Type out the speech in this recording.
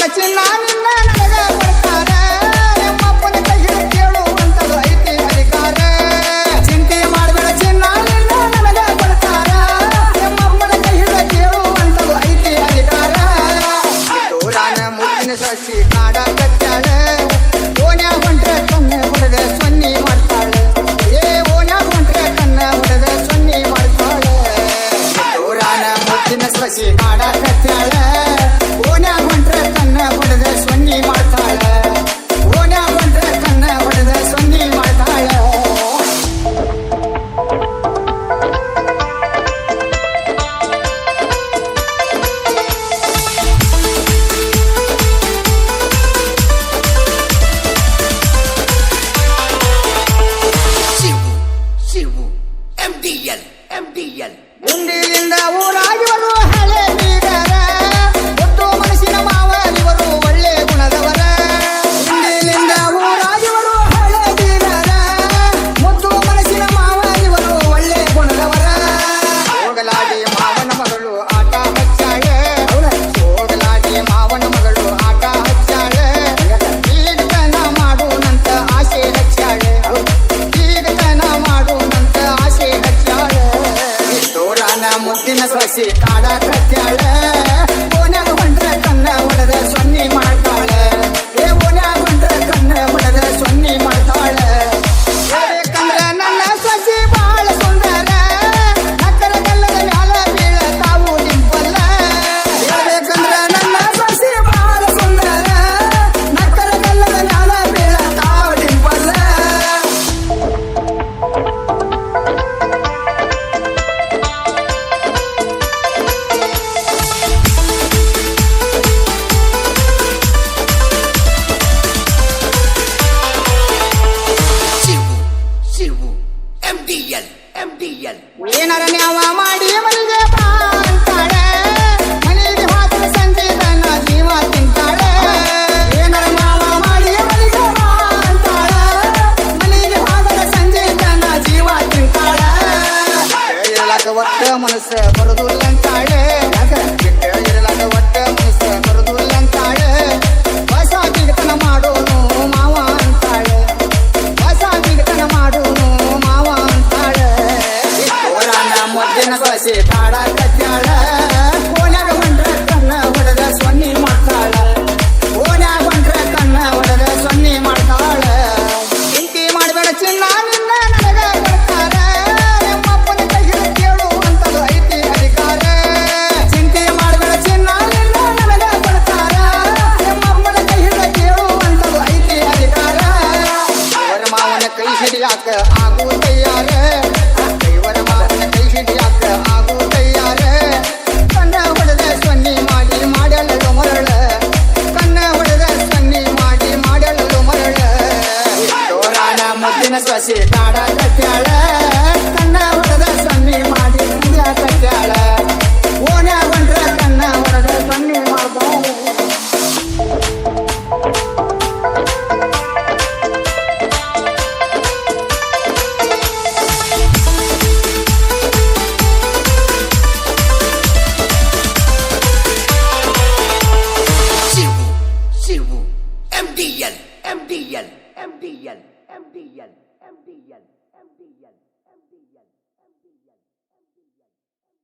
ಮಾಡಬೇಡ ಚಿನ್ನ ನಿನ್ನ ನನಗ ಕೊಡ್ತಾರ ನಿಮ್ಮಪ್ಪನ ಕೈ ಹಿಡಿದು ಕೇಳುವಂತದು ಐತಿ ಅಧಿಕಾರ ಚಿಂತೆ ಮಾಡಬೇಡ ಚಿನ್ನ ನಿನ್ನ ನನಗ ಕೊಡ್ತಾರ ನಿಮ್ಮಪ್ಪನ ಕೈ ಹಿಡಿದು ಕೇಳುವಂತದು ಐತಿ ಅಧಿಕಾರ ತೋರಾನ ಮುತ್ತಿನ ಸಸಿ ಕಾಡ ಕಟ್ಟಾಳ ಓನ್ಯಾಗ ಹೊಂಟ್ರೆ ಕಣ್ಣೆ ಹೊಡೆದ ಸೊನ್ನಿ ಮಾಡ್ತಾಳೆ ಓನ್ಯಾಗ ಹೊಂಟ್ರೆ ಕಣ್ಣ ಹೊಡೆದ ಸೊನ್ನಿ ಮಾಡ್ತಾಳೆ ತೋರಾನ ಮುತ್ತಿನ ಸಸಿ ಕಾಡ ಕಟ್ಟಾಳ ಓನ್ಯಾಗ ಹೊಂಟ್ರೆ ಕಣ್ಣ ಹೊಡೆದ ಸೊನ್ನಿ ಮಾಡ್ತಾಳೆ ಓನ್ಯಾಗ ಹೊಂಟ್ರೆ ಕಣ್ಣ ಹೊಡೆದ ಸೊನ್ನಿ ಮಾಡ್ತಾಳೆ ಮುಂದಿನಿಂದ ಊರಾಗಿವರು ಹಳೆ ಬೀರರ ಒಟ್ಟು ಮನಸ್ಸಿನ ಮಾವರಿವರು ಒಳ್ಳೆ ಗುಣದವರ ಮುಂದಿನಿಂದ ಊರಾಗಿವರು ಹಳೆ ಬೀರರ ಮುದ್ದು ಮನಸ್ಸಿನ ಮಾವರಿವರು ಒಳ್ಳೆ ಗುಣದವರ ಹೋಗಲಾಡಿ ಮಾವನ ಮಗಳು ಆಟ ಹಚ್ಚಾಳೆ ಹೋಗಲಾಡಿ ಮಾವನ ಮಗಳು ಆಟ ಹಚ್ಚಾಳೆ ಈಗತನ ಮಾಡುವಂತ ಆಸೆ ಹಚ್ಚಾಳೆ ಈಗತನ ಮಾಡುವಂತ ಆಸೆ ಹಚ್ಚಾಳೆ ತೋರಾನ ಮುದ್ದಿನ ಸೊಸಿ ಕಾಡ ಕಟ್ಟಾಳ ಓನ್ಯಾಗ ಹೊಂಟ್ರೆ ಕಣ್ಣ ಹೊಡೆದ ಸೊನ್ನಿ ಮಾಡ್ತಾಳೆ ಓನ್ಯಾಗ ಹೊಂಟ್ರೆ ಕಣ್ಣ ಹೊಡೆದ ಸೊನ್ನಿ ಮಾಡ್ತಾಳೆ ಹೇಳ್ಬೇಕಂದ್ರ ನನ್ನ ಸೊಸಿ ಬಾಳ ಸುಂದರ ನಕ್ಕರ ಕಲ್ಲದ ಮ್ಯಾಲ ಬೀಳತಾವು ಡಿಂಪಲ್ಲ ಹೇಳ್ಬೇಕಂದ್ರ ನನ್ನ ಸೊಸಿ ಬಾಳ ಸುಂದರ ನಕ್ಕರ ಕಲ್ಲದ ಮ್ಯಾಲ ಬೀಳತಾವು ಡಿಂಪಲ್ಲ ಏನಾರ ನ್ಯಾವ ಮಾಡಿ ಮನೆಗೆ ಬಾ ಅಂತಾಳೆ ಮನೆಗೆ ಹೋದ ಸಂಜೆ ತನ್ನ ಜೀವ ತಿಂತಾಳೆ ಏನಾರ ನ್ಯಾವ ಮಾಡಿ ಮನೆಗೆ ಬಾ ಅಂತಾಳೆ ಮನೆಗೆ ಹೋದ ಸಂಜೆ ತನ್ನ ಜೀವ ತಿಂತಾಳೆ ಇರಲಾಕ ಒಟ್ಟ ಮನಸ್ಸ ಬರುದಿಲ್ಲ ಅಂತಾಳೆ ಇರಲಾಕ ಒಟ್ಟ ಮನಸ್ಸ ಬರುದಿಲ್ಲ ಅಂತಾಳೆ ಹೊಸ ಬಿಗತನ ಮಾಡೋನು ಮಾವ ಅಂತಾಳೆ ಹೊಸ ಬಿಗತನ ಮಾಡೋನು ಮಾವ ಅಂತಾಳೆ ತೋರಾನ ಮುದ್ದಿನ ಸೊಸಿ ಕಾಡ ಕಟ್ಟಾಳ ಓನ್ಯಾಗ ಹೊಂಟ್ರೆ ಕಣ್ಣ ಹೊಡೆದ ಸೊನ್ನಿ ಮಾಡ್ತಾಳ ಓನ್ಯಾಗ ಹೊಂಟ್ರೆ ಕಣ್ಣ ಹೊಡೆದ ಸೊನ್ನಿ ಮಾಡ್ತಾಳ ಚಿಂತೆ ಮಾಡಬೇಡ ಚಿನ್ನ ನಿನ್ನ ನನಗ ಕೊಡ್ತಾರ ನಿಮ್ಮಪ್ಪನ ಕೈ ಹಿಡಿದು ಕೇಳುವಂತದು ಐತಿ ಅಧಿಕಾರ ಚಿಂತೆ ಮಾಡಬೇಡ ಚಿನ್ನ ನಿನ್ನ ನನಗ ಕೊಡ್ತಾರ ನಿಮ್ಮಪ್ಪನ ಕೈ ಹಿಡಿದು ಕೇಳುವಂತದು ಐತಿ ಅಧಿಕಾರ ಅವರ ಮಾವನ ಕೈ ಹಿಡಿಯಾಕ ಆಗು ತಯಾರ ಇವರ ಮಾವನ ಕೈ ಹಿಡಿಯಾಕ ಆಗು ತಯಾರ ಕಣ್ಣ ಹೊಡೆದ ಸೊನ್ನಿ ಮಾಡಿ ಮಾಡಲು ಮರಳ ಕಣ್ಣ ಹೊಡೆದ ಸೊನ್ನಿ ಮಾಡಿ ಮಾಡಲು ಮರಳ ತೋರಾನ ಮುದ್ದಿನ ಸೊಸಿ ಕಾಡ ಕಟ್ಟಾಳ ಕಣ್ಣ ಹೊಡೆದ ಸೊನ್ನಿ ಮಾಡಿ ಕಟ್ಟಾಳ ಓನ್ಯಾಗ ಹೊಂಟ್ರೆ ಕಣ್ಣ ಹೊಡೆದ ಸೊನ್ನಿ ಮಾಡ್ತಾಳೆ MDL.